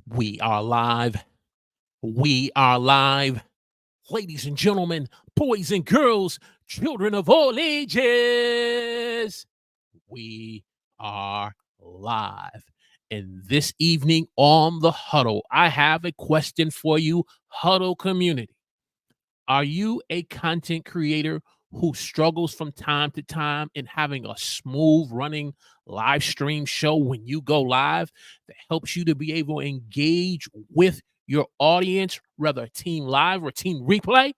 We are live. We are live. Ladies and gentlemen, boys and girls, children of all ages, we are live. And this evening on the Huddle, I have a question for you, Huddle community. Are you a content creator who struggles from time to time in having a smooth running live stream show when you go live that helps you to be able to engage with your audience, whether team live or team replay?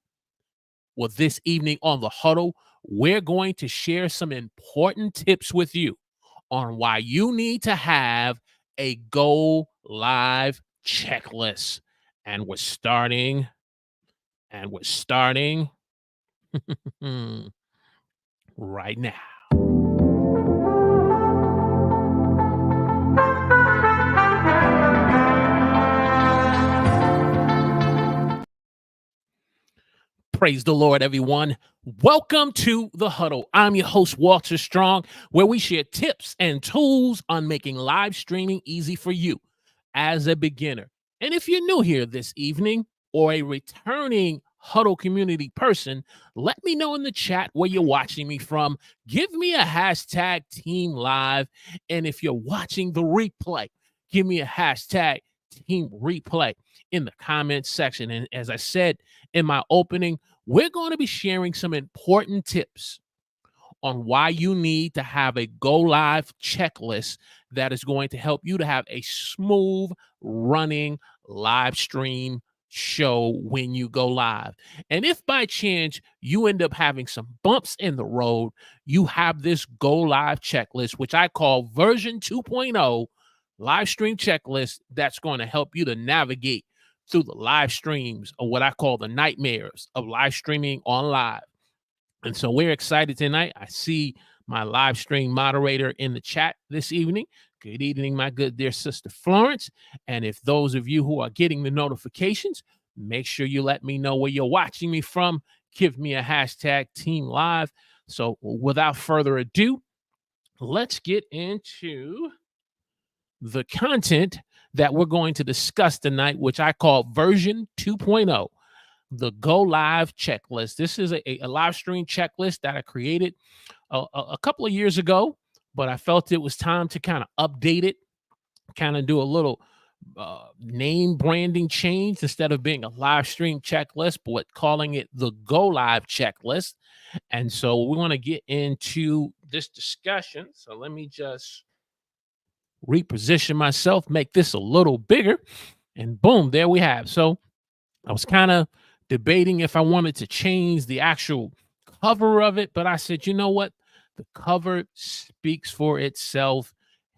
Well, this evening on the Huddle, we're going to share some important tips with you on why you need to have a go live checklist. And we're starting right now. Praise the Lord, everyone. Welcome to the Huddle. I'm your host, Walter Strong, where we share tips and tools on making live streaming easy for you as a beginner. And if you're new here this evening or a returning Huddle community person, let me know in the chat where you're watching me from. Give me a hashtag Team Live. And if you're watching the replay, give me a hashtag Team Replay in the comments section. And as I said in my opening, we're going to be sharing some important tips on why you need to have a go live checklist that is going to help you to have a smooth running live stream show when you go live. And if by chance you end up having some bumps in the road, you have this go live checklist, which I call version 2.0 live stream checklist, that's going to help you to navigate through the live streams, or what I call the nightmares of live streaming on live. And so we're excited tonight. I see my live stream moderator in the chat this evening. Good evening, my good dear sister Florence. And if those of you who are getting the notifications, make sure you let me know where you're watching me from. Give me a hashtag Team Live. So without further ado, let's get into the content that we're going to discuss tonight, which I call version 2.0, the go live checklist. This is a live stream checklist that I created a couple of years ago, but I felt it was time to kind of update it, kind of do a little name branding change instead of being a live stream checklist, but calling it the go live checklist. And so we want to get into this discussion. So let me just reposition myself, make this a little bigger, and boom, there we have. So I was kind of debating if I wanted to change the actual cover of it, but I said, you know what? The cover speaks for itself,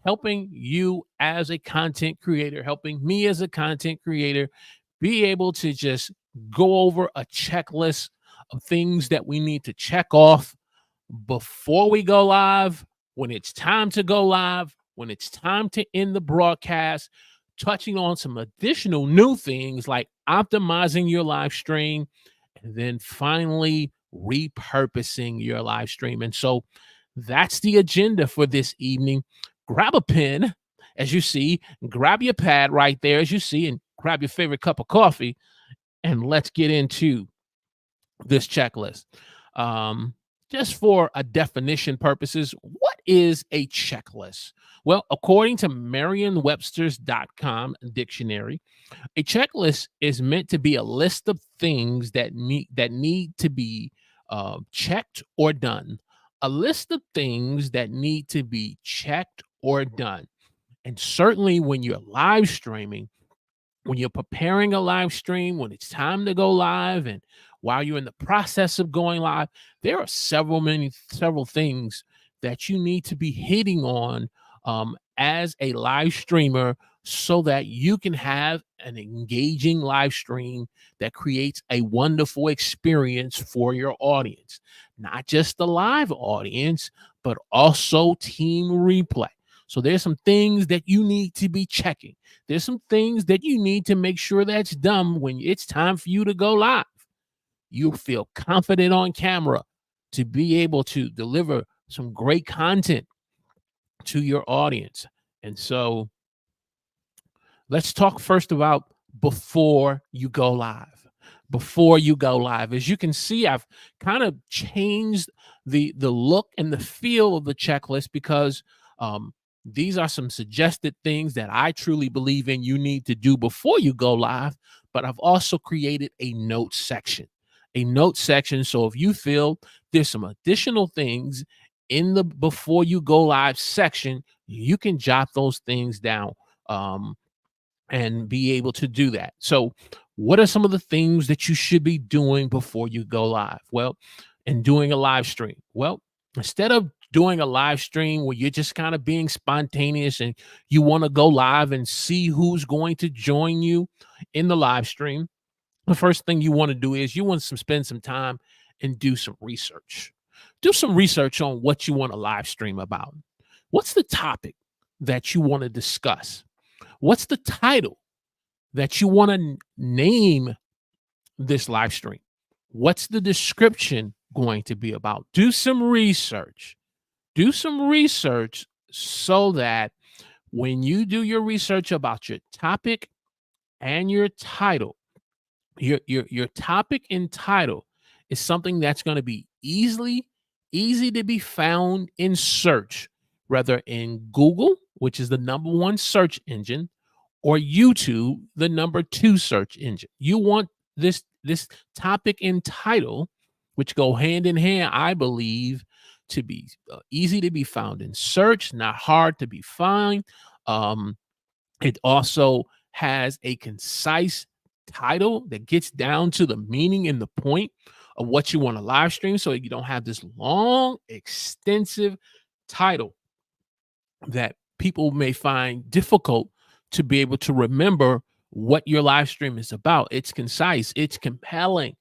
helping you as a content creator, helping me as a content creator be able to just go over a checklist of things that we need to check off before we go live, when it's time to go live, when it's time to end the broadcast, touching on some additional new things like optimizing your live stream, and then finally repurposing your live stream. And so that's the agenda for this evening. Grab a pen, as you see, grab your pad right there, as you see, and grab your favorite cup of coffee, and let's get into this checklist. Just for a definition purposes, what is a checklist? Well, according to Merriam-Webster's.com dictionary, a checklist is meant to be a list of things that need to be checked or done. A list of things that need to be checked or done. And certainly when you're live streaming, when you're preparing a live stream, when it's time to go live, and while you're in the process of going live, there are several things that you need to be hitting on as a live streamer, so that you can have an engaging live stream that creates a wonderful experience for your audience, not just the live audience, but also team replay. So there's some things that you need to be checking. There's some things that you need to make sure that's done when it's time for you to go live. You feel confident on camera to be able to deliver some great content to your audience. And so Let's talk first about before you go live. Before you go live, as you can see, I've kind of changed the look and the feel of the checklist because these are some suggested things that I truly believe in you need to do before you go live. But I've also created a note section, So if you feel there's some additional things in the before you go live section, you can jot those things down. And be able to do that. So, what are some of the things that you should be doing before you go live? Well, and doing a live stream. Well, instead of doing a live stream where you're just kind of being spontaneous and you want to go live and see who's going to join you in the live stream, the first thing you want to do is you want to spend some time and do some research. Do some research on what you want to live stream about. What's the topic that you want to discuss? What's the title that you want to name this live stream? What's the description going to be about? Do some research. Do some research so that when you do your research about your topic and your title, your topic and title is something that's going to be easy to be found in search, whether in Google, which is the number one search engine, or YouTube, the number two search engine. You want this topic and title, which go hand in hand, I believe, to be easy to be found in search, not hard to be found. It also has a concise title that gets down to the meaning and the point of what you want to live stream, so you don't have this long, extensive title that people may find difficult to be able to remember what your live stream is about. It's concise, it's compelling.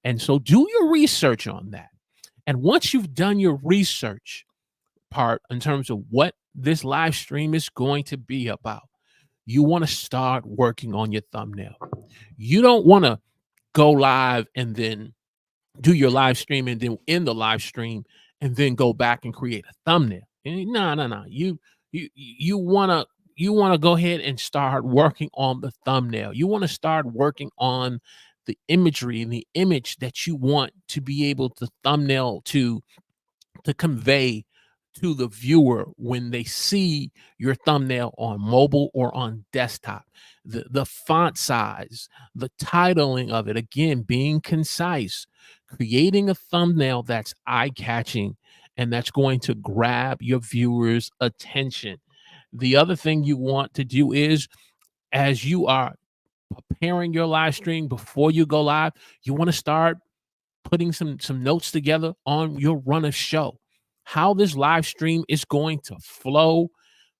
And so do your research on that. And once you've done your research part in terms of what this live stream is going to be about, you want to start working on your thumbnail. You don't want to go live and then do your live stream and then end the live stream and then go back and create a thumbnail. No. You want to go ahead and start working on the thumbnail. You want to start working on the imagery and the image that you want to be able to thumbnail to convey to the viewer when they see your thumbnail on mobile or on desktop. The font size, the titling of it, again, being concise, creating a thumbnail that's eye-catching and that's going to grab your viewers' attention. The other thing you want to do is, as you are preparing your live stream before you go live, you want to start putting some notes together on your run of show, how this live stream is going to flow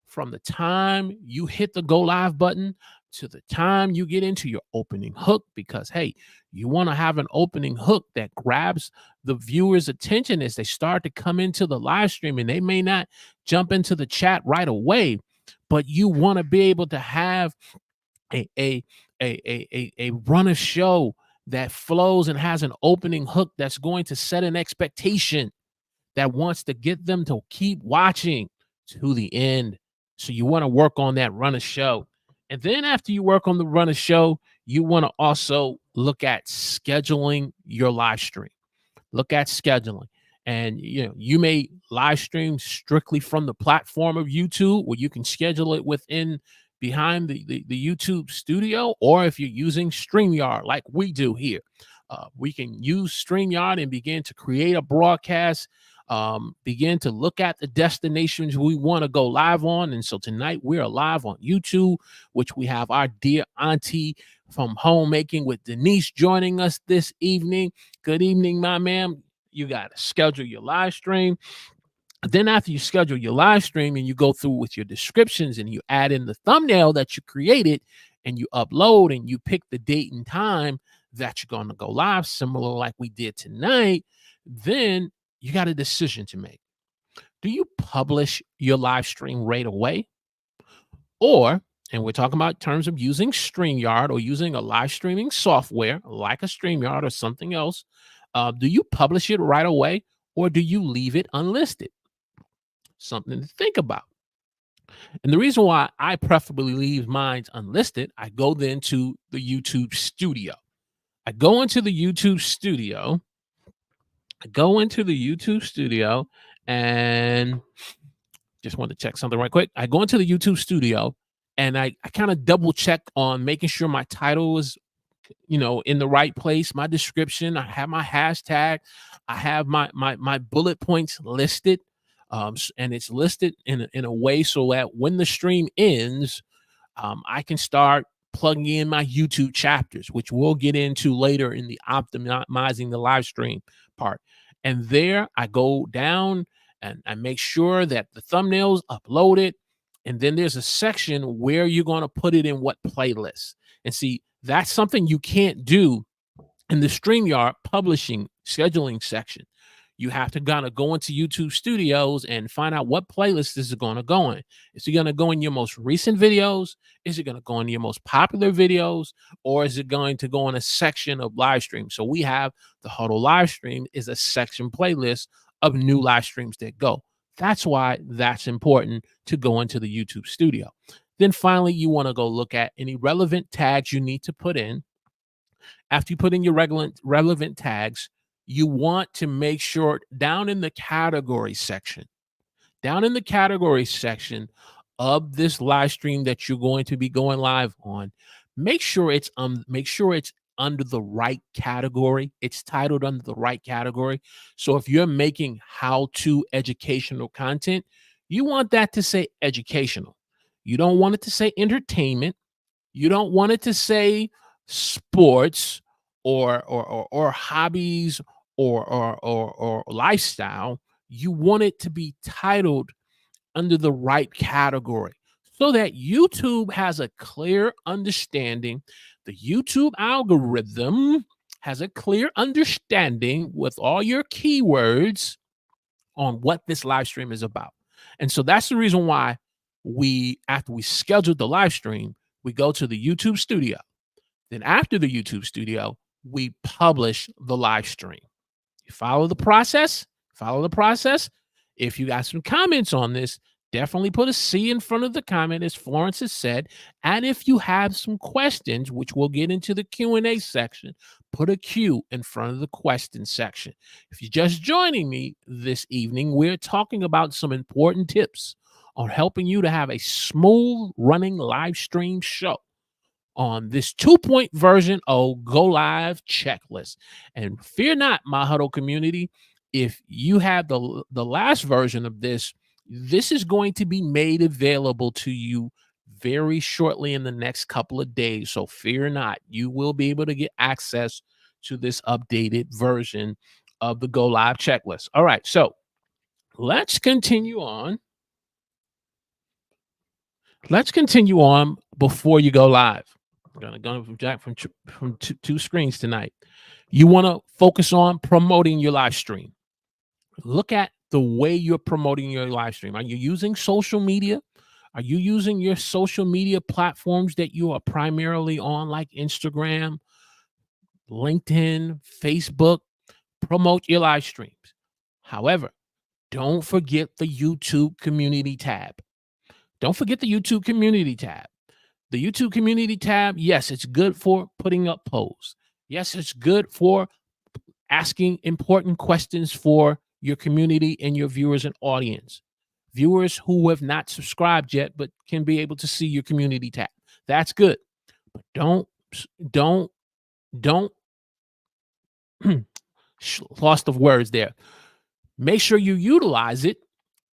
from the time you hit the go live button to the time you get into your opening hook, because hey, you want to have an opening hook that grabs the viewer's attention as they start to come into the live stream, and they may not jump into the chat right away, but you want to be able to have a run of show that flows and has an opening hook that's going to set an expectation that wants to get them to keep watching to the end. So you want to work on that run of show. And then after you work on the run of show, you want to also look at scheduling your live stream. Look at scheduling. And you may live stream strictly from the platform of YouTube, where you can schedule it within behind the YouTube studio, or if you're using StreamYard like we do here, we can use StreamYard and begin to create a broadcast, begin to look at the destinations we want to go live on. And so tonight we are live on YouTube, which we have our dear auntie from Homemaking with Denise joining us this evening. Good evening, my ma'am. You got to schedule your live stream. Then after you schedule your live stream and you go through with your descriptions and you add in the thumbnail that you created and you upload and you pick the date and time that you're going to go live, similar like we did tonight, then you got a decision to make. Do you publish your live stream right away? Or, and we're talking about terms of using StreamYard or using a live streaming software like a StreamYard or something else, do you publish it right away or do you leave it unlisted? Something to think about. And the reason why I preferably leave mine unlisted, I go then to the YouTube studio. I go into the YouTube studio. I go into the YouTube studio and just wanted to check something right quick. I go into the YouTube studio and I kind of double check on making sure my title is, in the right place, my description, I have my hashtag, I have my bullet points listed. And it's listed in a way so that when the stream ends, I can start plugging in my YouTube chapters, which we'll get into later in the optimizing the live stream part. And there I go down and I make sure that the thumbnail's uploaded. And then there's a section where you're going to put it in what playlist. And see, that's something you can't do in the StreamYard publishing scheduling section. You have to kind of go into YouTube Studios and find out what playlist this is going to go in. Is it going to go in your most recent videos? Is it going to go in your most popular videos? Or is it going to go in a section of live streams? So we have the Huddle live stream is a section playlist of new live streams that go. That's why that's important to go into the YouTube Studio. Then finally, you want to go look at any relevant tags you need to put in. After you put in your relevant tags, you want to make sure down in the category section of this live stream that you're going to be going live on, make sure it's under the right category. It's titled under the right category. So if you're making how-to educational content, you want that to say educational. You don't want it to say entertainment. You don't want it to say sports or hobbies or lifestyle. You want it to be titled under the right category so that YouTube has a clear understanding. The YouTube algorithm has a clear understanding with all your keywords on what this live stream is about. And so that's the reason why after we scheduled the live stream, we go to the YouTube studio. Then after the YouTube studio, we publish the live stream. You follow the process. If you got some comments on this, definitely put a C in front of the comment, as Florence has said. And if you have some questions, which we'll get into the Q&A section, put a Q in front of the question section. If you're just joining me this evening, we're talking about some important tips on helping you to have a smooth running live stream show on this 2-point version of Go Live checklist. And fear not, my Huddle community, if you have the last version of this, this is going to be made available to you very shortly in the next couple of days. So fear not, you will be able to get access to this updated version of the Go Live checklist. All right, so let's continue on. Before you go live. I'm going to jack from two screens tonight. You want to focus on promoting your live stream. Look at the way you're promoting your live stream. Are you using social media? Are you using your social media platforms that you are primarily on, like Instagram, LinkedIn, Facebook? Promote your live streams. However, don't forget the YouTube community tab. Don't forget the YouTube community tab. The YouTube community tab, yes, it's good for putting up polls. Yes, it's good for asking important questions for your community and your viewers and audience. Viewers who have not subscribed yet but can be able to see your community tab. That's good. But don't lost of words there. Make sure you utilize it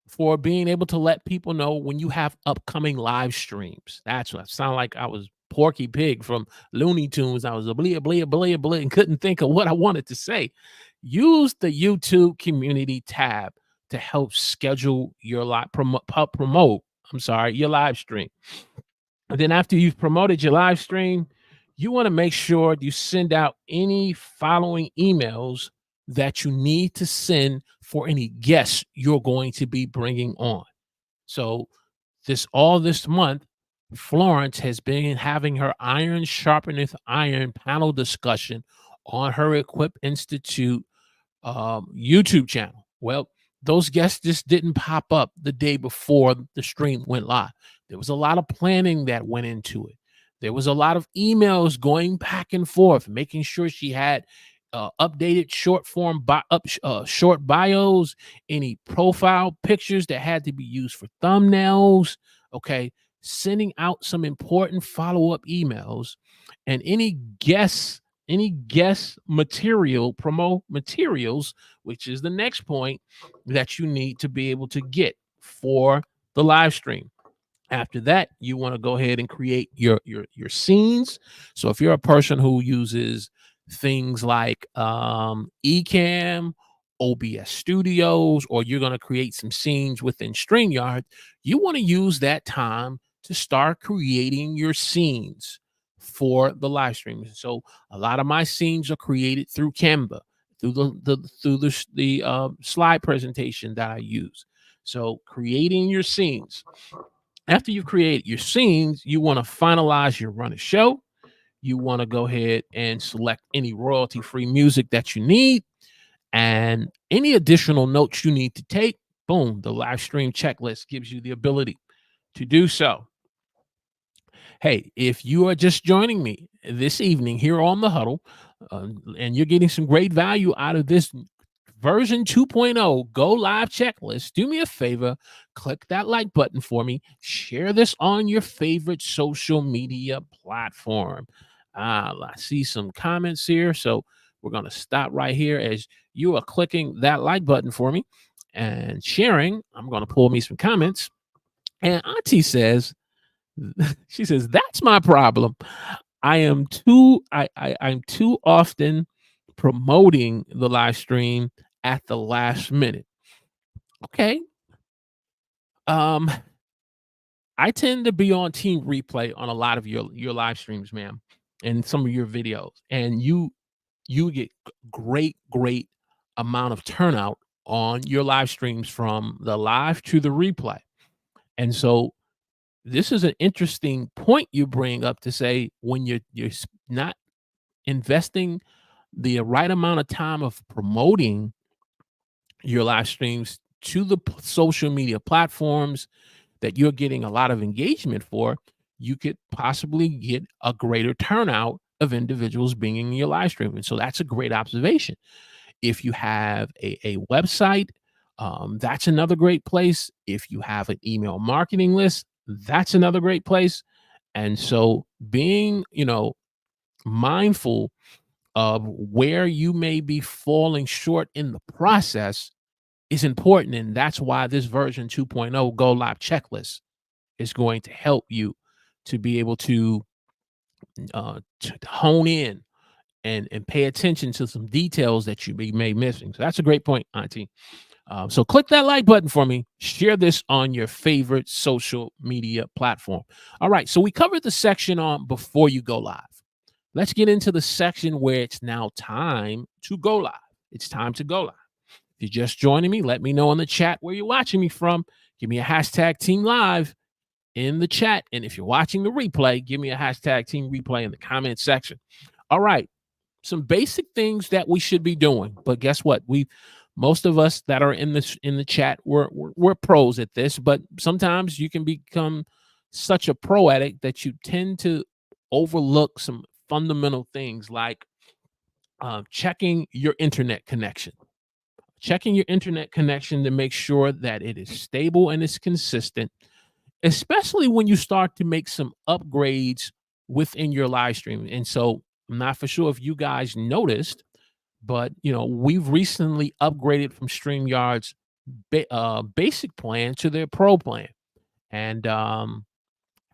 for being able to let people know when you have upcoming live streams. That's what I sound like. I was Porky Pig from Looney Tunes. I was a blia blia blia blia and couldn't think of what I wanted to say. Use the YouTube community tab to help schedule your your live stream. And then after you've promoted your live stream, you want to make sure you send out any following emails that you need to send for any guests you're going to be bringing on. So this month, Florence has been having her Iron Sharpeneth Iron panel discussion on her Equip Institute YouTube channel. Well, those guests just didn't pop up the day before the stream went live. There was a lot of planning that went into it. There was a lot of emails going back and forth, making sure she had updated short form short bios, any profile pictures that had to be used for thumbnails. Okay, sending out some important follow up emails, and any guest material, promo materials, which is the next point that you need to be able to get for the live stream. After that, you want to go ahead and create your scenes. So if you're a person who uses things like Ecamm, OBS Studios, or you're going to create some scenes within StreamYard, you want to use that time to start creating your scenes for the live stream. So a lot of my scenes are created through Canva, through the slide presentation that I use. So creating your scenes. After you've created your scenes, you want to finalize your run of show. You want to go ahead and select any royalty-free music that you need and any additional notes you need to take. Boom, the live stream checklist gives you the ability to do so. Hey, if you are just joining me this evening here on the Huddle, and you're getting some great value out of this version 2.0 go live checklist, do me a favor, click that like button for me, share this on your favorite social media platform. I see some comments here, so we're going to stop right here as you are clicking that like button for me and sharing. I'm going to pull me some comments, and Auntie says, she says, that's my problem. I'm too often promoting the live stream at the last minute. Okay. Um, I tend to be on team replay on a lot of your live streams, ma'am, and some of your videos, and you get great amount of turnout on your live streams from the live to the replay. And so this is an interesting point you bring up to say when you're not investing the right amount of time of promoting your live streams to the social media platforms that you're getting a lot of engagement for, you could possibly get a greater turnout of individuals being in your live stream. And so that's a great observation. If you have a website, that's another great place. If you have an email marketing list, that's another great place. And so being, mindful of where you may be falling short in the process is important. And that's why this version 2.0 go live checklist is going to help you to be able to hone in and pay attention to some details that you may missing. So that's a great point, Auntie. So click that like button for me. Share this on your favorite social media platform. All right. So we covered the section on before you go live. Let's get into the section where it's now time to go live. It's time to go live. If you're just joining me, let me know in the chat where you're watching me from. Give me a hashtag Team Live in the chat. And if you're watching the replay, give me a hashtag Team Replay in the comment section. All right. Some basic things that we should be doing. But guess what? Most of us that are in the chat, we're pros at this, but sometimes you can become such a pro at it that you tend to overlook some fundamental things like checking your internet connection. Checking your internet connection to make sure that it is stable and it's consistent, especially when you start to make some upgrades within your live stream. And so I'm not for sure if you guys noticed, but we've recently upgraded from StreamYard's basic plan to their pro plan, and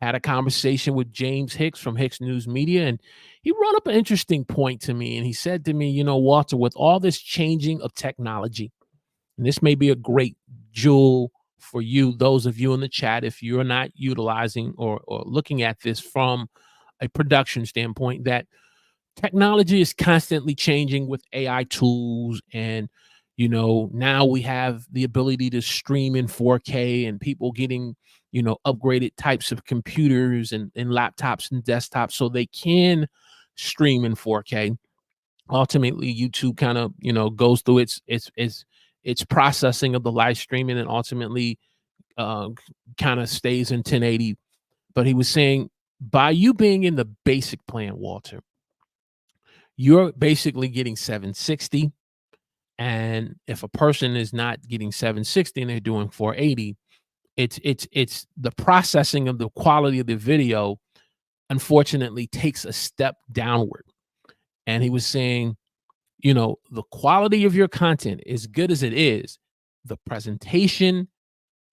had a conversation with James Hicks from Hicks News Media, and he brought up an interesting point to me. And he said to me, Walter, with all this changing of technology, and this may be a great jewel for you, those of you in the chat, if you're not utilizing or looking at this from a production standpoint, that technology is constantly changing with AI tools. And, now we have the ability to stream in 4K and people getting, upgraded types of computers and laptops and desktops so they can stream in 4K. Ultimately, YouTube kind of, goes through its its processing of the live streaming and ultimately kind of stays in 1080. But he was saying by you being in the basic plan, Walter, you're basically getting 760. And if a person is not getting 760 and they're doing 480, it's the processing of the quality of the video unfortunately takes a step downward. And he was saying, the quality of your content, as good as it is, the presentation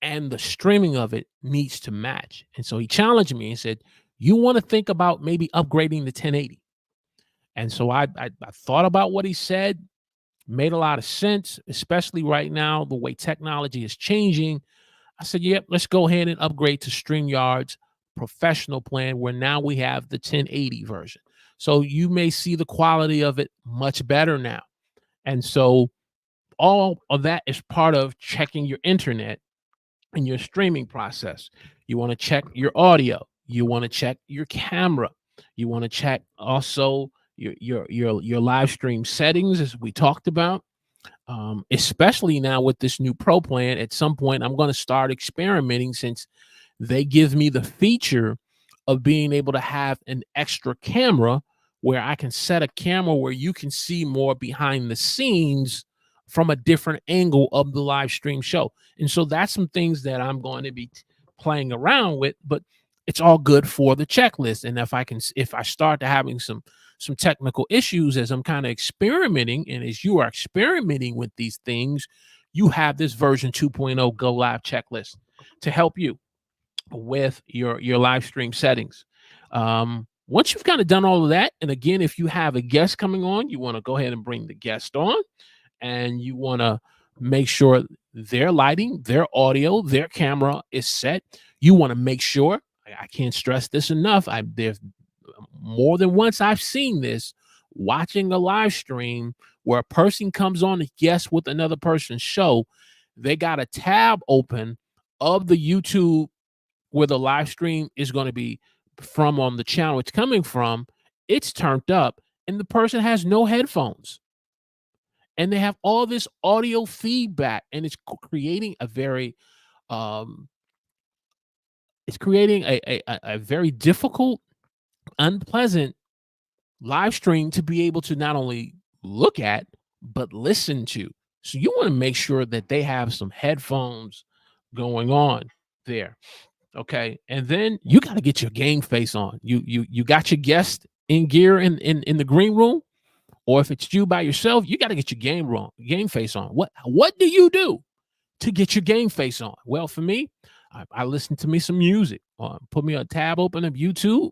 and the streaming of it needs to match. And so he challenged me and said, you want to think about maybe upgrading to 1080. And so I thought about what he said, made a lot of sense, especially right now, the way technology is changing. I said, yep, let's go ahead and upgrade to StreamYard's professional plan, where now we have the 1080 version. So you may see the quality of it much better now. And so all of that is part of checking your internet and your streaming process. You want to check your audio. You want to check your camera. You want to check also your live stream settings, as we talked about. Especially now with this new pro plan, at some point I'm going to start experimenting, since they give me the feature of being able to have an extra camera where I can set a camera where you can see more behind the scenes from a different angle of the live stream show. And so that's some things that I'm going to be playing around with, but it's all good for the checklist. And if I start to having some technical issues as I'm kind of experimenting, and as you are experimenting with these things, you have this version 2.0 Go Live checklist to help you with your live stream settings. Once you've kind of done all of that, and again, if you have a guest coming on, you want to go ahead and bring the guest on, and you want to make sure their lighting, their audio, their camera is set. You want to make sure, I can't stress this enough, there's more than once I've seen this watching a live stream where a person comes on to guest with another person's show. They got a tab open of the YouTube where the live stream is going to be from, on the channel it's coming from. It's turned up and the person has no headphones, and they have all this audio feedback, and it's creating a very a very difficult, unpleasant live stream to be able to not only look at but listen to. So you want to make sure that they have some headphones going on there. Okay. And then you got to get your game face on. You got your guest in gear in the green room, or if it's you by yourself, you got to get your game face on. What do you do to get your game face on? Well, for me, I listen to me some music. Put me a tab open of YouTube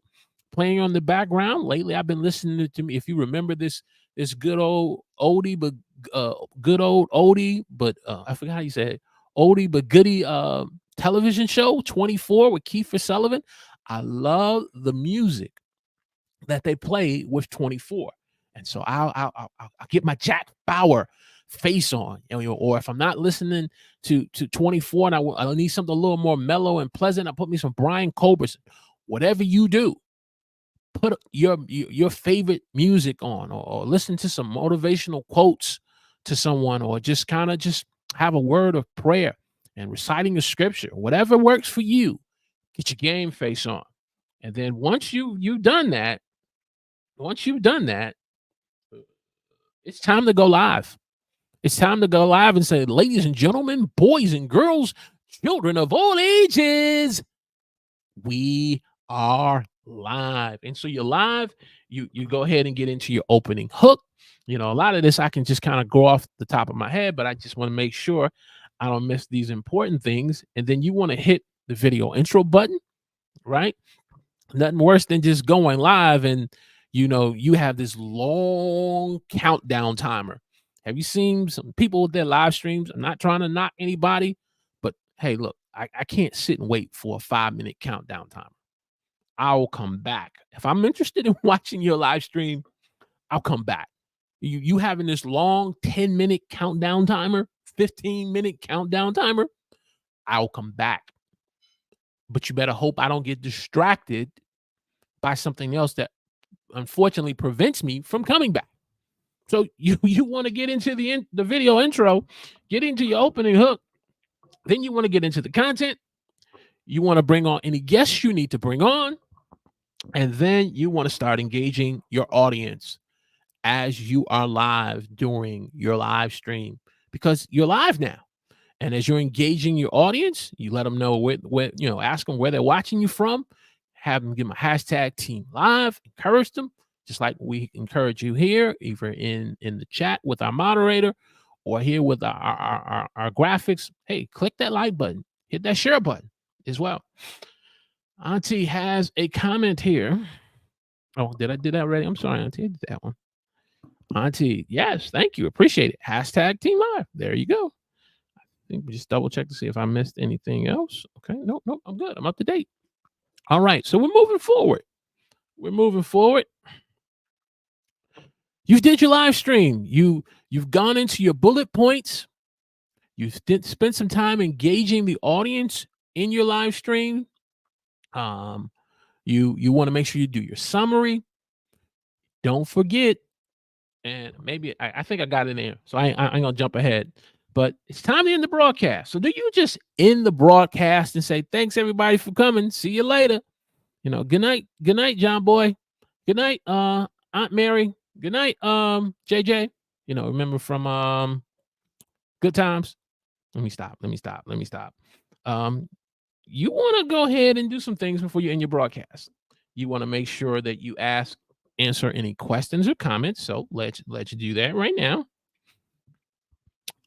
playing on the background. Lately, I've been listening to me. If you remember this good old oldie, but I forgot how you say it, oldie but goodie television show 24 with Kiefer Sutherland. I love the music that they play with 24, and so I'll get my Jack Bauer face on, or if I'm not listening to 24 and I need something a little more mellow and pleasant, I put me some Brian Culbertson. Whatever you do, put your favorite music on, or listen to some motivational quotes to someone, or just kind of just have a word of prayer and reciting a scripture. Whatever works for you, get your game face on. And then once you've done that, it's time to go live. It's time to go live and say, ladies and gentlemen, boys and girls, children of all ages, we are live. And so you're live. You go ahead and get into your opening hook. A lot of this I can just kind of go off the top of my head, but I just want to make sure I don't miss these important things. And then you want to hit the video intro button, right? Nothing worse than just going live and you have this long countdown timer. Have you seen some people with their live streams? I'm not trying to knock anybody, but hey, look, I can't sit and wait for a 5-minute countdown timer. I will come back. If I'm interested in watching your live stream, I'll come back. You having this long 10-minute countdown timer, 15-minute countdown timer, I'll come back. But you better hope I don't get distracted by something else that unfortunately prevents me from coming back. So you want to get into the video intro, get into your opening hook, then you want to get into the content. You want to bring on any guests you need to bring on, and then you want to start engaging your audience as you are live during your live stream, because you're live now. And as you're engaging your audience, you let them know where ask them where they're watching you from, have them give them a hashtag team live, encourage them, just like we encourage you here, either in the chat with our moderator or here with our graphics. Hey, click that like button, hit that share button as well. Auntie has a comment here. Oh, did I do that already? I'm sorry, Auntie, I did that one. Auntie, yes, thank you, appreciate it. Hashtag team live. There you go. I think we just double check to see if I missed anything else. Okay, nope, I'm good. I'm up to date. All right, so we're moving forward. You did your live stream. You've gone into your bullet points. You spent some time engaging the audience in your live stream. You want to make sure you do your summary. Don't forget, and maybe I think I got it in there, so I ain't gonna jump ahead. But it's time to end the broadcast. So do you just end the broadcast and say, thanks everybody for coming, see you later? Good night, John Boy. Good night, Aunt Mary. Good night, JJ. Remember from Good Times? Let me stop. You want to go ahead and do some things before you end your broadcast. You want to make sure that you answer any questions or comments. So let's do that right now.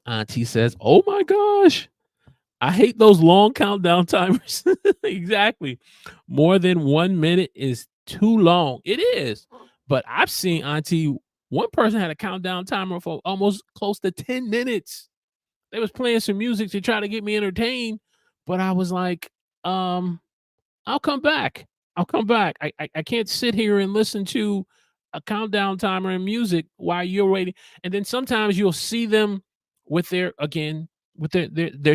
Auntie says, oh my gosh, I hate those long countdown timers. Exactly. More than 1 minute is too long. It is. But I've seen, Auntie, one person had a countdown timer for almost close to 10 minutes. They was playing some music to try to get me entertained. But I was like, I'll come back. I can't sit here and listen to a countdown timer and music while you're waiting. And then sometimes you'll see them with their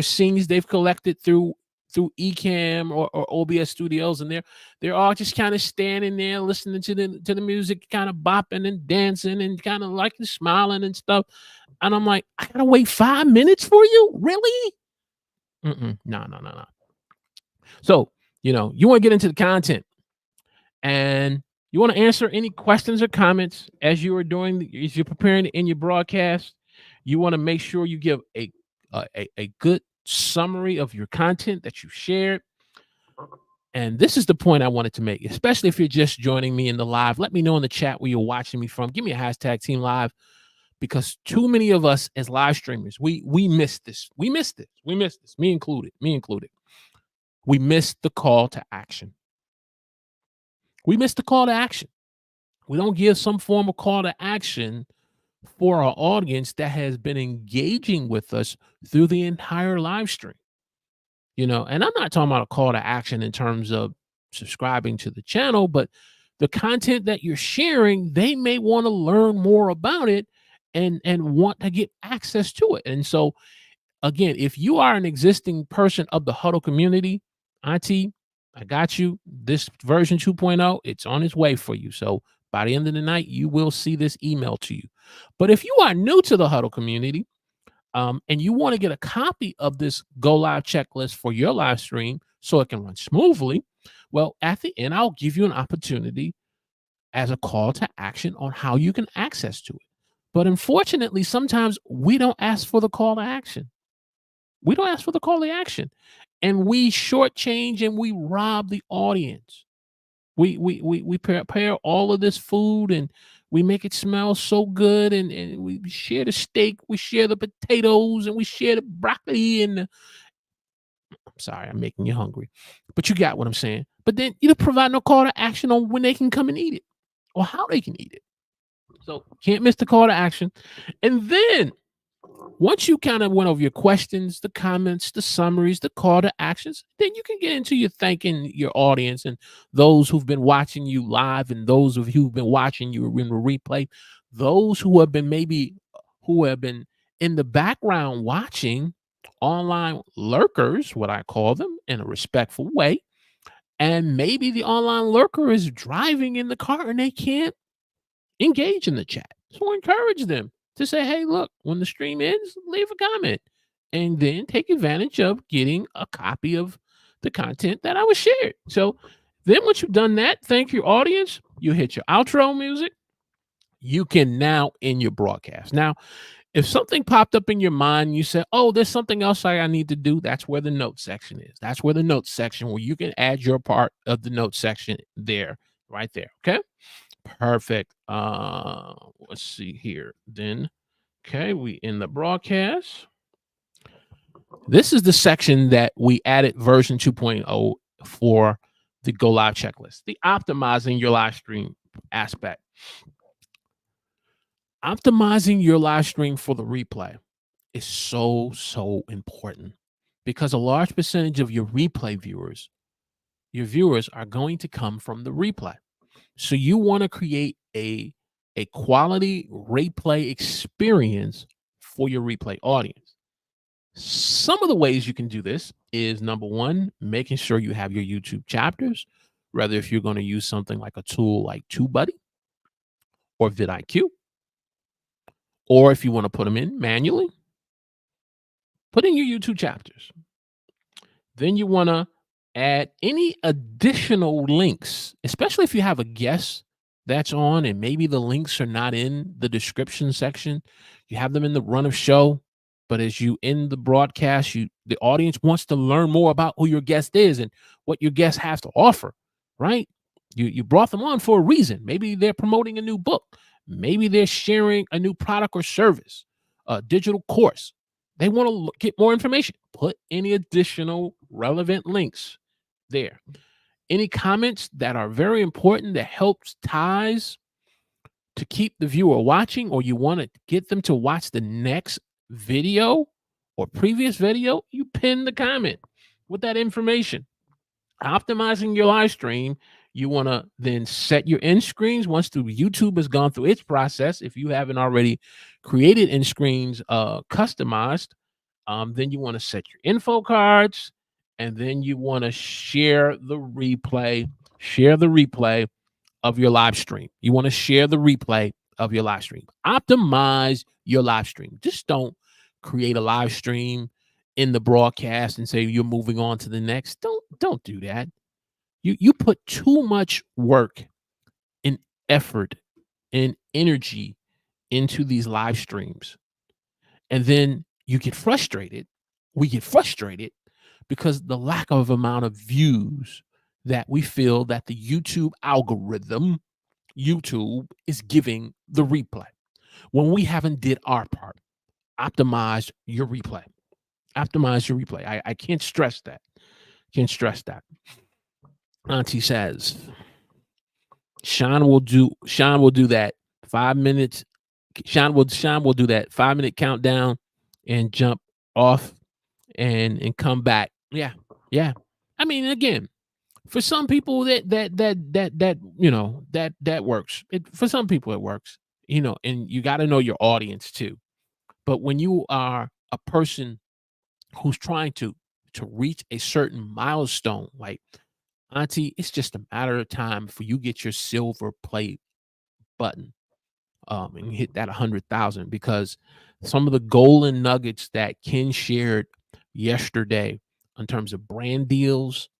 scenes they've collected through Ecamm or OBS Studios, and they're all just kind of standing there listening to the music, kind of bopping and dancing and kind of like smiling and stuff. And I'm like, I gotta wait 5 minutes for you? Really? No. So, you want to get into the content, and you want to answer any questions or comments as you're preparing in your broadcast. You want to make sure you give a good summary of your content that you shared. And this is the point I wanted to make, especially if you're just joining me in the live. Let me know in the chat where you're watching me from. Give me a hashtag team live, because too many of us as live streamers, we missed this. Me included. We missed the call to action. We don't give some form of call to action for our audience that has been engaging with us through the entire live stream. And I'm not talking about a call to action in terms of subscribing to the channel, but the content that you're sharing, they may want to learn more about it and want to get access to it. And so, again, if you are an existing person of the Huddle community, Auntie, I got you. This version 2.0, it's on its way for you. So by the end of the night, you will see this email to you. But if you are new to the Huddle community, and you want to get a copy of this Go Live checklist for your live stream so it can run smoothly, well, at the end, I'll give you an opportunity as a call to action on how you can access to it. But unfortunately, sometimes we don't ask for the call to action. And we shortchange and we rob the audience. We prepare all of this food and we make it smell so good, and we share the steak, we share the potatoes, and we share the broccoli. And I'm sorry, I'm making you hungry, but you got what I'm saying. But then you don't provide no call to action on when they can come and eat it or how they can eat it. So can't miss the call to action. And then once you kind of went over your questions, the comments, the summaries, the call to actions, then you can get into your thanking your audience and those who've been watching you live, and those of you who've been watching you in the replay, those who have been in the background watching, online lurkers, what I call them, in a respectful way. And maybe the online lurker is driving in the car and they can't engage in the chat. So encourage them to say, hey, look, when the stream ends, leave a comment and then take advantage of getting a copy of the content that I was shared. So then once you've done that, thank your audience. You hit your outro music. You can now end your broadcast. Now, if something popped up in your mind, you said, oh, there's something else I need to do. That's where the notes section is. That's where the notes section where you can add your part of the notes section there, right there. Okay. Perfect. Let's see here. Then, okay, we in the broadcast. This is the section that we added version 2.0 for the go live checklist, the optimizing your live stream aspect. Optimizing your live stream for the replay is so important because a large percentage of your replay viewers, are going to come from the replay. So you want to create a quality replay experience for your replay audience. Some of the ways you can do this is number one, making sure you have your YouTube chapters, whether if you're going to use something like a tool like TubeBuddy or vidIQ, or if you want to put them in manually, put in your YouTube chapters. Then you want to add any additional links, especially if you have a guest that's on and maybe the links are not in the description section. You have them in the run of show, but as you end the broadcast, the audience wants to learn more about who your guest is and what your guest has to offer, right? You brought them on for a reason. Maybe they're promoting a new book. Maybe they're sharing a new product or service, a digital course. They want to get more information. Put any additional relevant links there. Any comments that are very important that helps ties to keep the viewer watching, or you want to get them to watch the next video or previous video, you pin the comment with that information. Optimizing your live stream, you want to then set your end screens once the YouTube has gone through its process. If you haven't already created end screens customized, then you want to set your info cards, and then you want to share the replay of your live stream. You want to share the replay of your live stream. Optimize your live stream. Just don't create a live stream in the broadcast and say you're moving on to the next. Don't do that. You put too much work and effort and energy into these live streams. And then you get frustrated. We get frustrated because the lack of amount of views that we feel that the YouTube algorithm, YouTube is giving the replay when we haven't did our part. Optimize your replay. Optimize your replay. I can't stress that. Can't stress that. Auntie says, Sean will do that 5 minutes. Sean will do that 5-minute countdown and jump off and come back. Yeah. I mean, again, for some people that works. For some people it works, and you got to know your audience too. But when you are a person who's trying to reach a certain milestone, like Auntie, it's just a matter of time for you get your silver play button and hit that 100,000, because some of the golden nuggets that Ken shared yesterday in terms of brand deals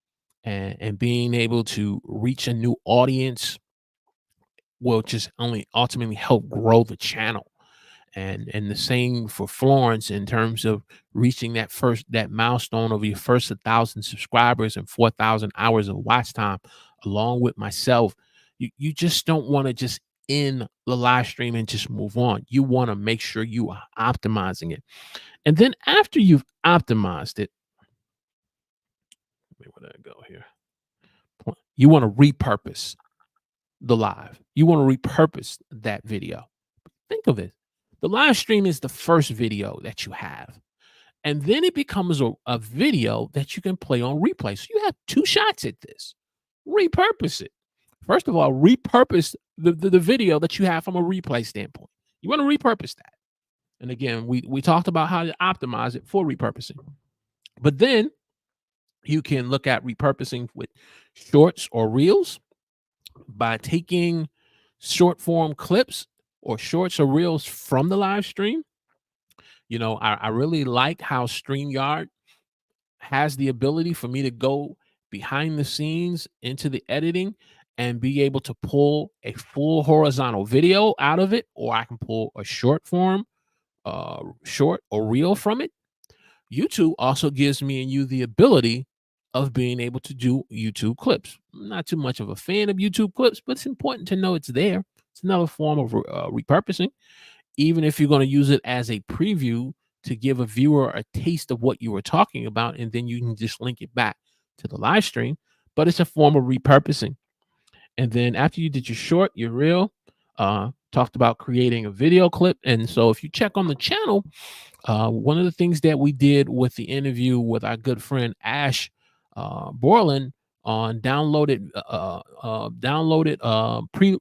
and being able to reach a new audience will just only ultimately help grow the channel. And the same for Florence in terms of reaching that milestone of your first 1,000 subscribers and 4,000 hours of watch time, along with myself. You just don't want to just end the live stream and just move on. You want to make sure you are optimizing it. And then after you've optimized it, where did I go here? You want to repurpose the live. You want to repurpose that video. Think of it. The live stream is the first video that you have. And then it becomes a video that you can play on replay. So you have 2 shots at this. Repurpose it. First of all, repurpose the video that you have from a replay standpoint. You want to repurpose that. And again, we talked about how to optimize it for repurposing. But then you can look at repurposing with shorts or reels by taking short form clips or shorts or reels from the live stream, I really like how StreamYard has the ability for me to go behind the scenes into the editing and be able to pull a full horizontal video out of it, or I can pull a short or reel from it. YouTube also gives me and you the ability of being able to do YouTube clips. I'm not too much of a fan of YouTube clips, but it's important to know it's there. It's another form of repurposing, even if you're going to use it as a preview to give a viewer a taste of what you were talking about, and then you can just link it back to the live stream. But it's a form of repurposing. And then after you did your short, your reel, talked about creating a video clip. And so if you check on the channel, one of the things that we did with the interview with our good friend Ash Borland on downloaded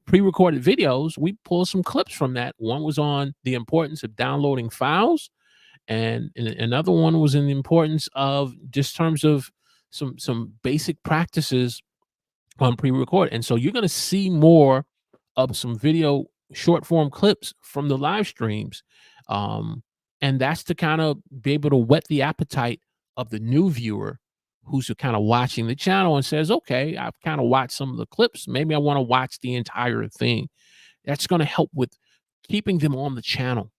pre-recorded videos, we pulled some clips from that. One was on the importance of downloading files, and another one was in the importance of just terms of some basic practices on pre-record. And so you're going to see more of some video short form clips from the live streams. And that's to kind of be able to whet the appetite of the new viewer who's kind of watching the channel and says, okay, I've kind of watched some of the clips. Maybe I want to watch the entire thing. That's going to help with keeping them on the channel.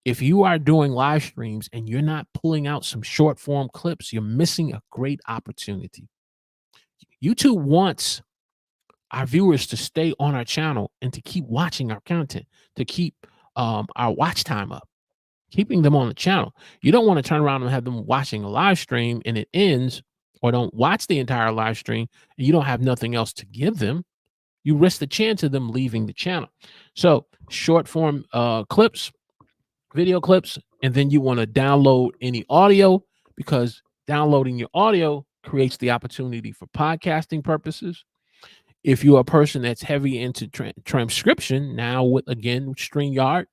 If you are doing live streams and you're not pulling out some short form clips, you're missing a great opportunity. YouTube wants our viewers to stay on our channel and to keep watching our content, to keep our watch time up, keeping them on the channel. You don't want to turn around and have them watching a live stream and it ends, or don't watch the entire live stream and you don't have nothing else to give them. You risk the chance of them leaving the channel. So short form clips, video clips, and then you want to download any audio, because downloading your audio creates the opportunity for podcasting purposes. If you're a person that's heavy into transcription, now with StreamYard.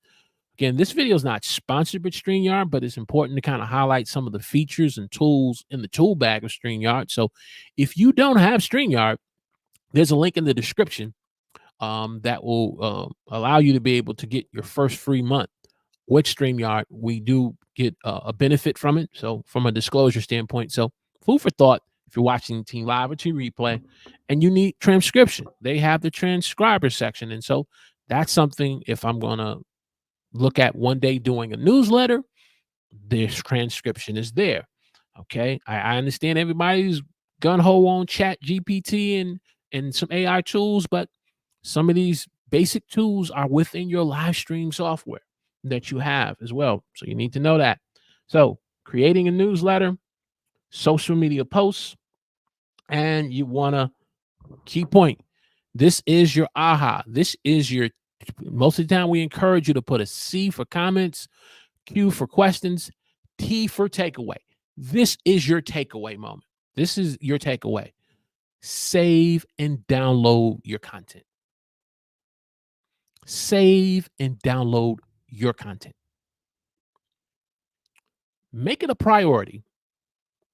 Again, this video is not sponsored with StreamYard, but it's important to kind of highlight some of the features and tools in the tool bag of StreamYard. So if you don't have StreamYard, there's a link in the description that will allow you to be able to get your first free month with StreamYard. We do get a benefit from it. So from a disclosure standpoint, so food for thought. If you're watching Team Live or Team Replay and you need transcription, they have the transcriber section. And so that's something, if I'm going to look at one day doing a newsletter, this transcription is there. Okay. I understand everybody's gun-ho on Chat GPT and some AI tools, but some of these basic tools are within your live stream software that you have as well. So you need to know that. So creating a newsletter, social media posts, and you want to, key point, this is your aha. This is your, most of the time we encourage you to put a C for comments, Q for questions, T for takeaway. This is your takeaway moment. This is your takeaway. Save and download your content. Save and download your content. Make it a priority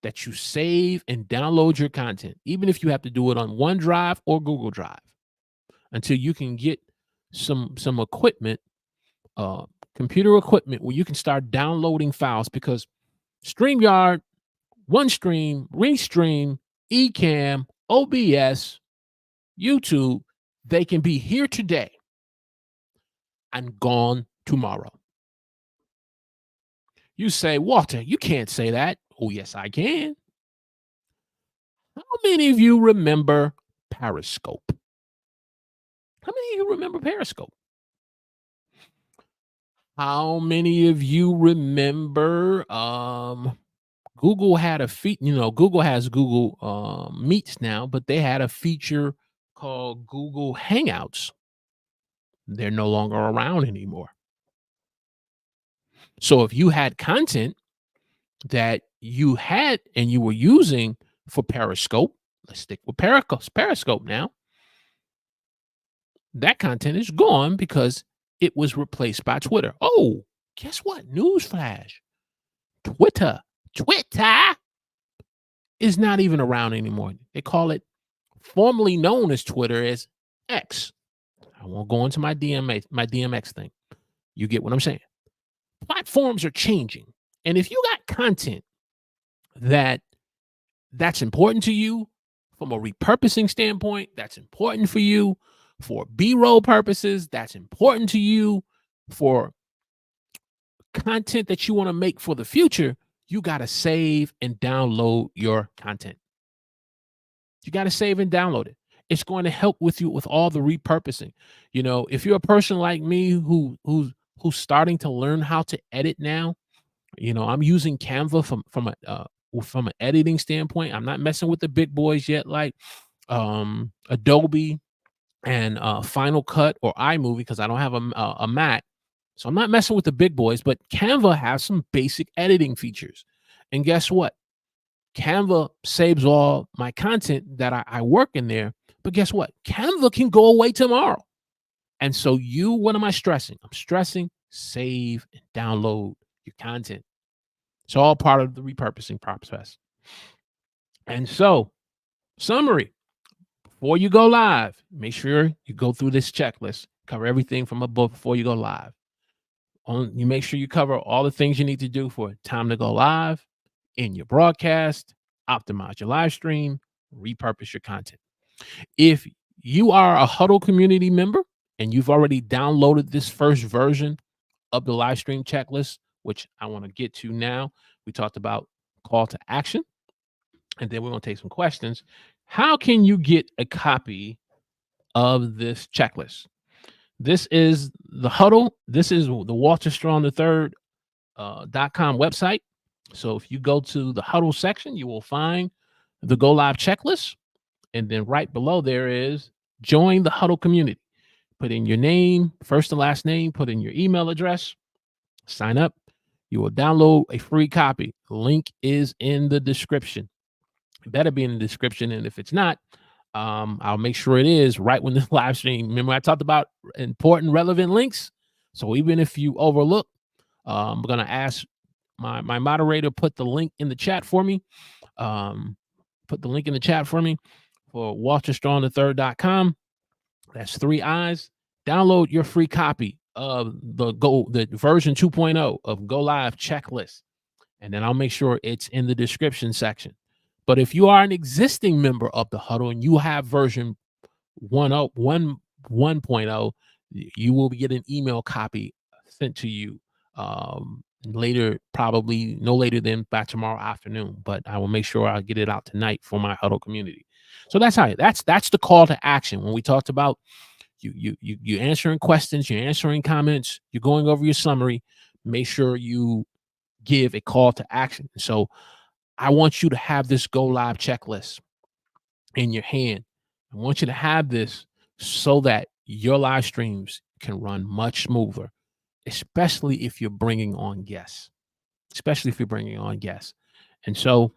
that you save and download your content, even if you have to do it on OneDrive or Google Drive, until you can get some equipment, computer equipment, where you can start downloading files. Because StreamYard, OneStream, Restream, Ecamm, OBS, YouTube, they can be here today and gone tomorrow. You say, Walter, you can't say that. Oh, yes, I can. How many of you remember Periscope? How many of you remember Periscope? How many of you remember Google had a Google has Google Meets now, but they had a feature called Google Hangouts. They're no longer around anymore. So if you had content that you had and you were using for Periscope, let's stick with Periscope now, that content is gone because it was replaced by Twitter. Oh, guess what? Newsflash. Twitter is not even around anymore. They call it, formerly known as Twitter, as X. I won't go into my DMX thing. You get what I'm saying? Platforms are changing. And if you got content that that's important to you from a repurposing standpoint, that's important for you for B-roll purposes, that's important to you for content that you want to make for the future, you got to save and download your content. You got to save and download it. It's going to help with you with all the repurposing. You know, if you're a person like me who's starting to learn how to edit now, you know, I'm using Canva from an editing standpoint. I'm not messing with the big boys yet, like Adobe and Final Cut or iMovie, because I don't have a Mac. So I'm not messing with the big boys, but Canva has some basic editing features. And guess what? Canva saves all my content that I work in there. But guess what? Canva can go away tomorrow. And so what am I stressing? I'm stressing save and download your content. It's all part of the repurposing process. And so, summary, before you go live, make sure you go through this checklist, cover everything from above before you go live. You make sure you cover all the things you need to do for time to go live in your broadcast, optimize your live stream, repurpose your content. If you are a Huddle community member and you've already downloaded this first version of the live stream checklist, which I want to get to now, we talked about call to action, and then we're going to take some questions. How can you get a copy of this checklist? This is the Huddle. This is the WalterStrong3.com website. So if you go to the Huddle section, you will find the Go Live checklist. And then right below there is join the Huddle community. Put in your name, first and last name, put in your email address, sign up. You will download a free copy. The link is in the description. It better be in the description. And if it's not, I'll make sure it is right when the live stream. Remember, I talked about important, relevant links. So even if you overlook, I'm going to ask my moderator, put the link in the chat for me. Put the link in the chat for me for WalterStrong3.com. That's 3 I's. Download your free copy of the version 2.0 of Go Live checklist. And then I'll make sure it's in the description section. But if you are an existing member of the Huddle and you have version 1.0, you will get an email copy sent to you later, probably no later than by tomorrow afternoon. But I will make sure I get it out tonight for my Huddle community. So that's the call to action. When we talked about you answering questions, you're answering comments, you're going over your summary, make sure you give a call to action. So I want you to have this Go Live checklist in your hand. I want you to have this so that your live streams can run much smoother, especially if you're bringing on guests. And so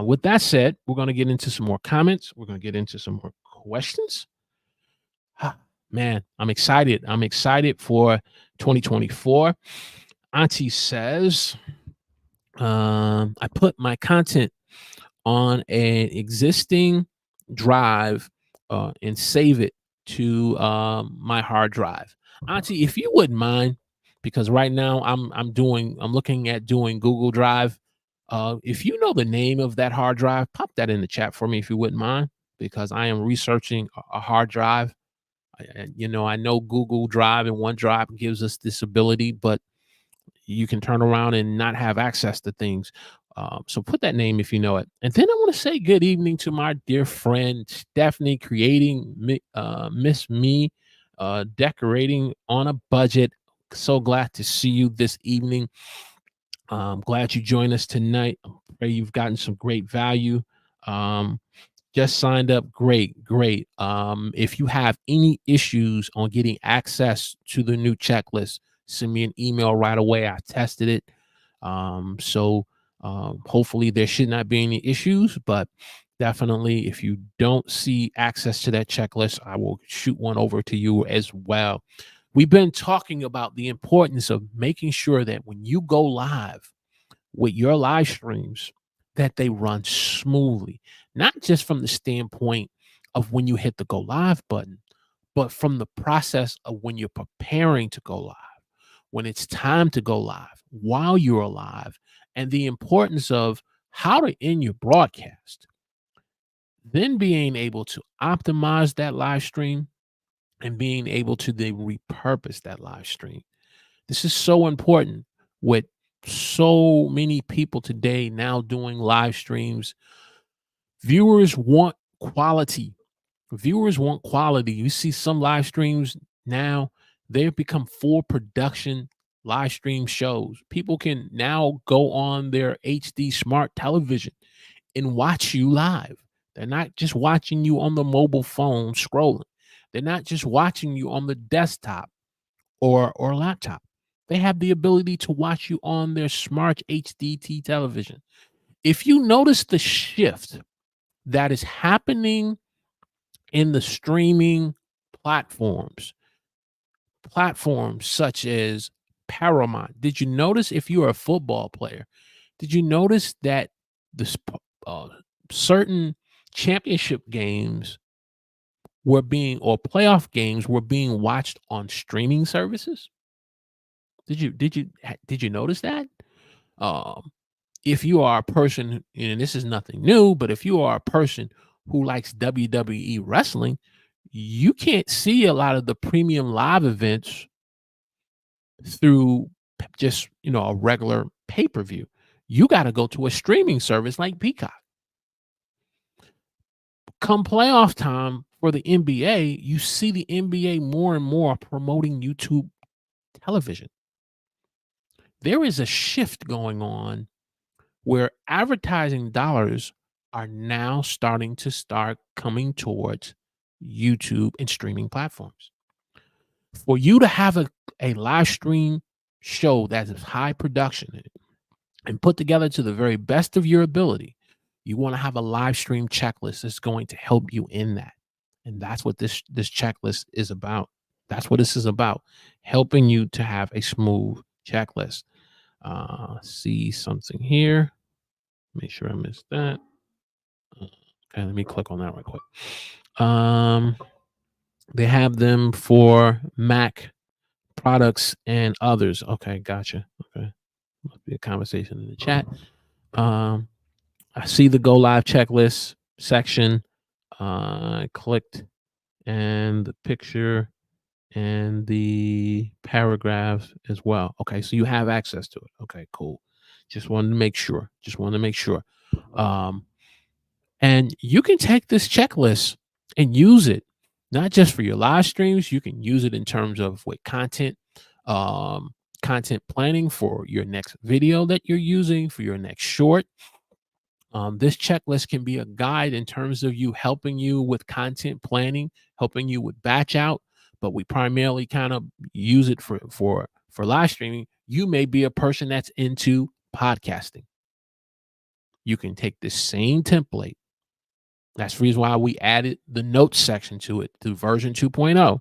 with that said, we're going to get into some more comments. We're going to get into some more questions. Man, I'm excited. I'm excited for 2024. Auntie says, I put my content on an existing drive and save it to my hard drive. Auntie, if you wouldn't mind, because right now I'm looking at doing Google Drive. If you know the name of that hard drive, pop that in the chat for me if you wouldn't mind, because I am researching a hard drive. I know Google Drive and OneDrive gives us this ability, but you can turn around and not have access to things. So put that name if you know it. And then I want to say good evening to my dear friend Stephanie, creating Miss Me, decorating on a budget. So glad to see you this evening. I'm glad you joined us tonight. I pray you've gotten some great value. Just signed up. Great. If you have any issues on getting access to the new checklist, send me an email right away. I tested it. So hopefully there should not be any issues, but definitely if you don't see access to that checklist, I will shoot one over to you as well. We've been talking about the importance of making sure that when you go live with your live streams, that they run smoothly, not just from the standpoint of when you hit the go live button, but from the process of when you're preparing to go live, when it's time to go live, while you're alive, and the importance of how to end your broadcast, then being able to optimize that live stream and being able to then repurpose that live stream. This is so important with so many people today now doing live streams. Viewers want quality. Viewers want quality. You see some live streams now, they've become full production live stream shows. People can now go on their HD smart television and watch you live. They're not just watching you on the mobile phone scrolling. They're not just watching you on the desktop or laptop. They have the ability to watch you on their smart HDT television. If you notice the shift that is happening in the streaming platforms, platforms such as Paramount, did you notice, if you're a football player, did you notice that the uh, certain championship games were being, or playoff games were being watched on streaming services? Did you notice that? Um, if you are a person, and this is nothing new, but if you are a person who likes WWE wrestling, you can't see a lot of the premium live events through just, a regular pay-per-view. You got to go to a streaming service like Peacock. Come playoff time for the NBA, you see the NBA more and more promoting YouTube television. There is a shift going on where advertising dollars are now starting to start coming towards YouTube and streaming platforms. For you to have a live stream show that is high production and put together to the very best of your ability, you want to have a live stream checklist that's going to help you in that. And that's what this checklist is about. That's what this is about, helping you to have a smooth checklist. See something here. Make sure I missed that. Okay, let me click on that real quick. They have them for Mac products and others. Okay, gotcha. Okay, must be a conversation in the chat. I see the go live checklist section. I clicked, and the picture and the paragraph as well. Okay, so you have access to it. Okay, cool. Just wanted to make sure. And you can take this checklist and use it not just for your live streams. You can use it in terms of what um, content planning for your next video that you're using, for your next short. This checklist can be a guide in terms of you helping you with content planning, helping you with batch out, but we primarily kind of use it for live streaming. You may be a person that's into podcasting. You can take the same template. That's the reason why we added the notes section to it, to version 2.0.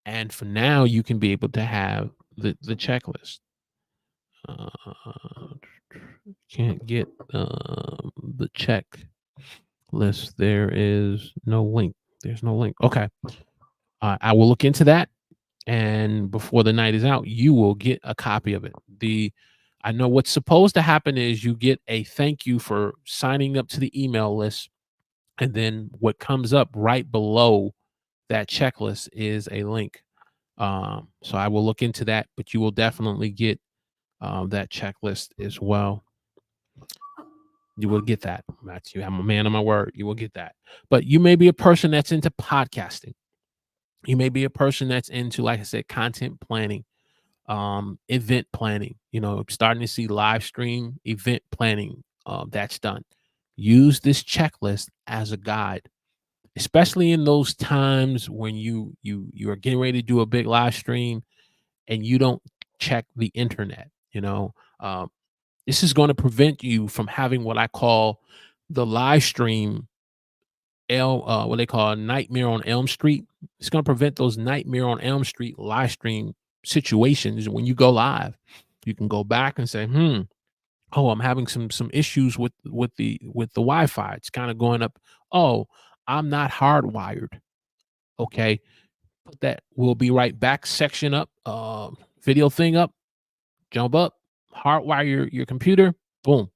And for now, you can be able to have the checklist. Can't get the checklist. There is no link. There's no link. Okay. I will look into that. And before the night is out, you will get a copy of it. I know what's supposed to happen is you get a thank you for signing up to the email list. And then what comes up right below that checklist is a link. So I will look into that, but you will definitely get that checklist as well. You will get that, Matthew. I'm a man of my word. You will get that. But you may be a person that's into podcasting. You may be a person that's into, like I said, content planning, event planning. Starting to see live stream event planning that's done. Use this checklist as a guide, especially in those times when you are getting ready to do a big live stream and you don't check the internet. This is going to prevent you from having what I call the live stream what they call a Nightmare on Elm Street. It's going to prevent those Nightmare on Elm Street live stream situations. When you go live, you can go back and say, oh, I'm having some issues with the Wi-Fi. It's kind of going up. Oh, I'm not hardwired. Okay. put that "We'll be right back" section up, video thing up, jump up, hardwire your computer, boom.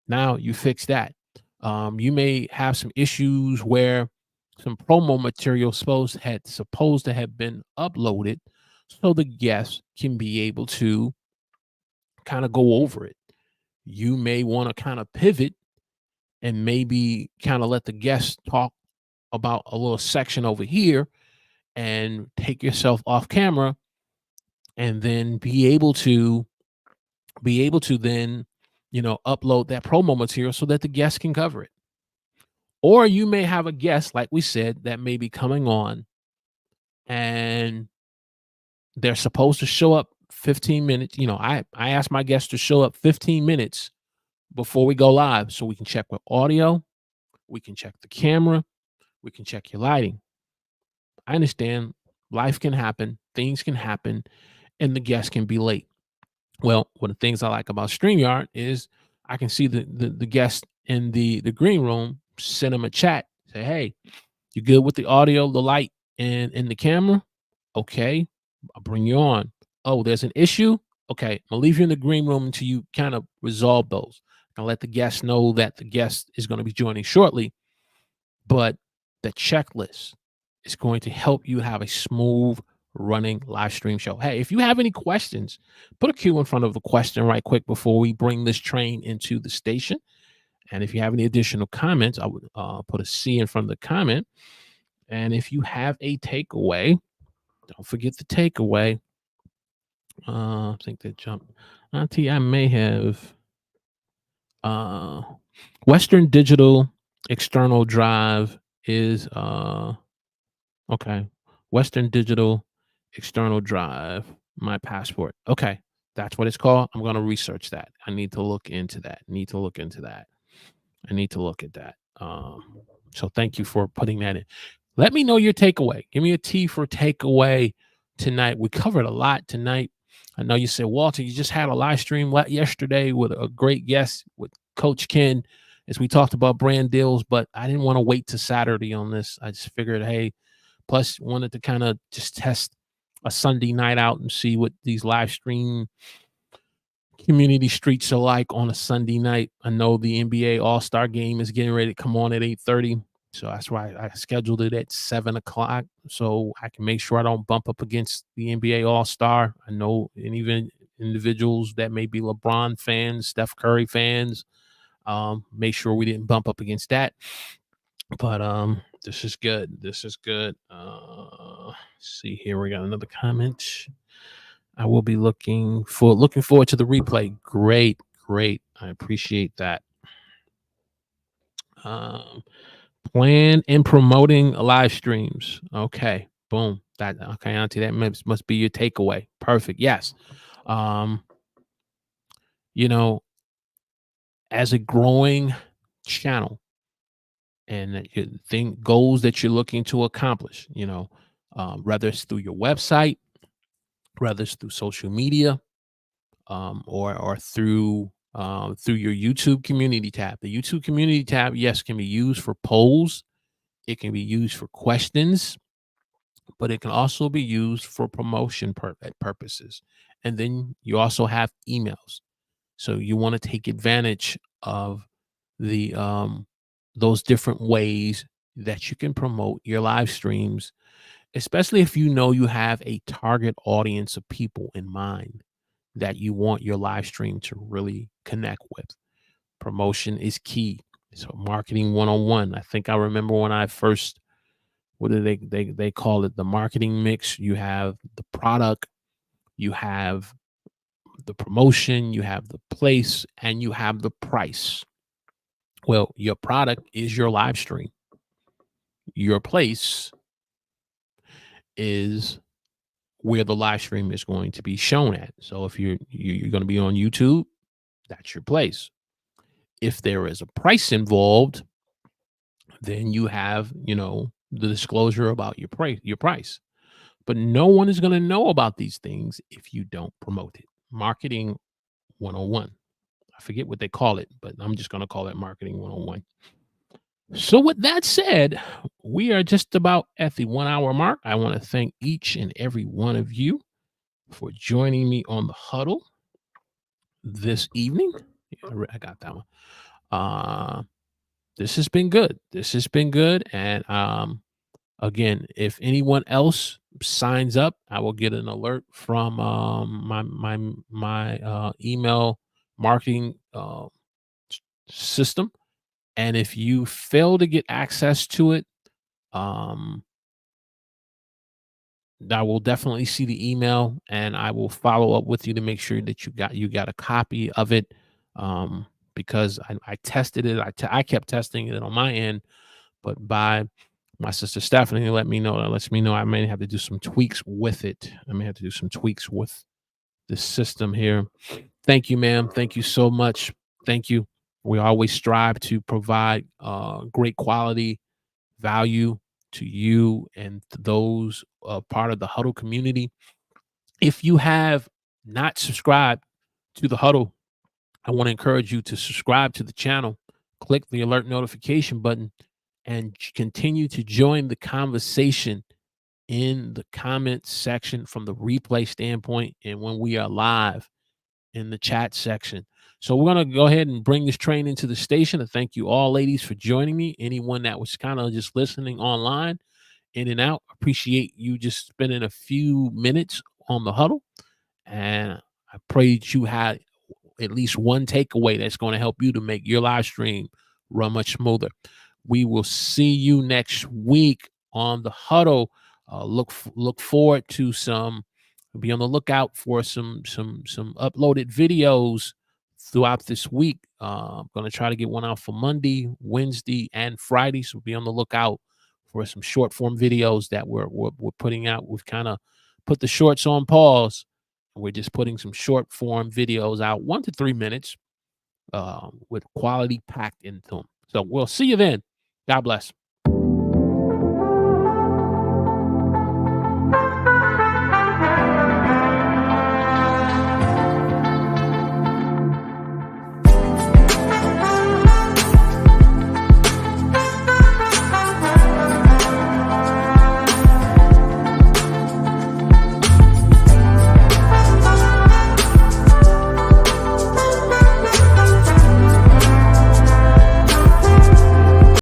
Now you fix that. You may have some issues where some promo material supposed to have been uploaded so the guests can be able to kind of go over it. You may want to kind of pivot and maybe kind of let the guests talk about a little section over here and take yourself off camera and then be able to then upload that promo material so that the guests can cover it. Or you may have a guest, like we said, that may be coming on and they're supposed to show up 15 minutes. I ask my guests to show up 15 minutes before we go live so we can check with audio, we can check the camera, we can check your lighting. I understand life can happen, things can happen, and the guests can be late. Well, one of the things I like about StreamYard is I can see the guest in the green room, send them a chat, say, "Hey, you good with the audio, the light, and the camera? Okay, I'll bring you on. Oh, there's an issue? Okay, I'll leave you in the green room until you kind of resolve those. I'll let the guest know that the guest is going to be joining shortly, but the checklist is going to help you have a smooth running live stream show. Hey, if you have any questions, put a Q in front of the question right quick before we bring this train into the station. And if you have any additional comments, I would put a C in front of the comment. And if you have a takeaway, don't forget the takeaway. I think they jumped. Auntie, I may have Western Digital external drive is okay. Western Digital external drive, my passport. Okay, that's what it's called. I'm going to research that. I need to look into that. I need to look at that. So thank you for putting that in. Let me know your takeaway. Give me a T for takeaway tonight. We covered a lot tonight. I know you said, Walter, you just had a live stream yesterday with a great guest with Coach Ken as we talked about brand deals, but I didn't want to wait to Saturday on this. I just figured, hey, plus wanted to kind of just test a Sunday night out and see what these live stream community streets are like on a Sunday night. I know the NBA All-Star game is getting ready to come on at 8:30. So that's why I scheduled it at 7:00 so I can make sure I don't bump up against the NBA All-Star. I know, and even individuals that may be LeBron fans, Steph Curry fans, make sure we didn't bump up against that. But this is good. This is good. See here, we got another comment. I will be looking forward to the replay. Great. I appreciate that. Plan and promoting live streams. Okay, boom. Okay, Auntie, that must be your takeaway. Perfect. Yes. As a growing channel and that goals that you're looking to accomplish, whether it's through your website, whether it's through social media, or through your YouTube community tab. The YouTube community tab, yes, can be used for polls. It can be used for questions, but it can also be used for promotion purposes. And then you also have emails. So you want to take advantage of the those different ways that you can promote your live streams, especially if you know you have a target audience of people in mind that you want your live stream to really connect with. Promotion is key. So marketing 101. I think I remember when I first, what do they call it? The marketing mix. You have the product, you have the promotion, you have the place, and you have the price. Well, your product is your live stream. Your place is where the live stream is going to be shown at. So if you're going to be on YouTube, that's your place. If there is a price involved, then you have, the disclosure about your price. But no one is going to know about these things if you don't promote it. Marketing 101. I forget what they call it, but I'm just going to call it marketing 101. So with that said, we are just about at the 1 hour mark. I want to thank each and every one of you for joining me on the huddle this evening. Yeah, I got that one. This has been good. This has been good. And again, if anyone else signs up, I will get an alert from my email marketing system. And if you fail to get access to it, um, I will definitely see the email and I will follow up with you to make sure that you got a copy of it. Because I tested it. I kept testing it on my end, but by my sister Stephanie let me know. That lets me know I may have to do some tweaks with it. I may have to do some tweaks with the system here. Thank you, ma'am. Thank you so much. Thank you. We always strive to provide great quality value to you and to those part of the huddle community. If you have not subscribed to the huddle, I want to encourage you to subscribe to the channel, click the alert notification button, and continue to join the conversation in the comment section from the replay standpoint and when we are live in the chat section. So we're going to go ahead and bring this train into the station. And thank you all, ladies, for joining me. Anyone that was kind of just listening online, in and out, appreciate you just spending a few minutes on the huddle. And I pray that you had at least one takeaway that's going to help you to make your live stream run much smoother. We will see you next week on the huddle. Look forward to be on the lookout for some uploaded videos throughout this week. I'm going to try to get one out for Monday, Wednesday, and Friday. So be on the lookout for some short form videos that we're putting out. We've kind of put the shorts on pause. We're just putting some short form videos out, 1 to 3 minutes, with quality packed into them. So we'll see you then. God bless.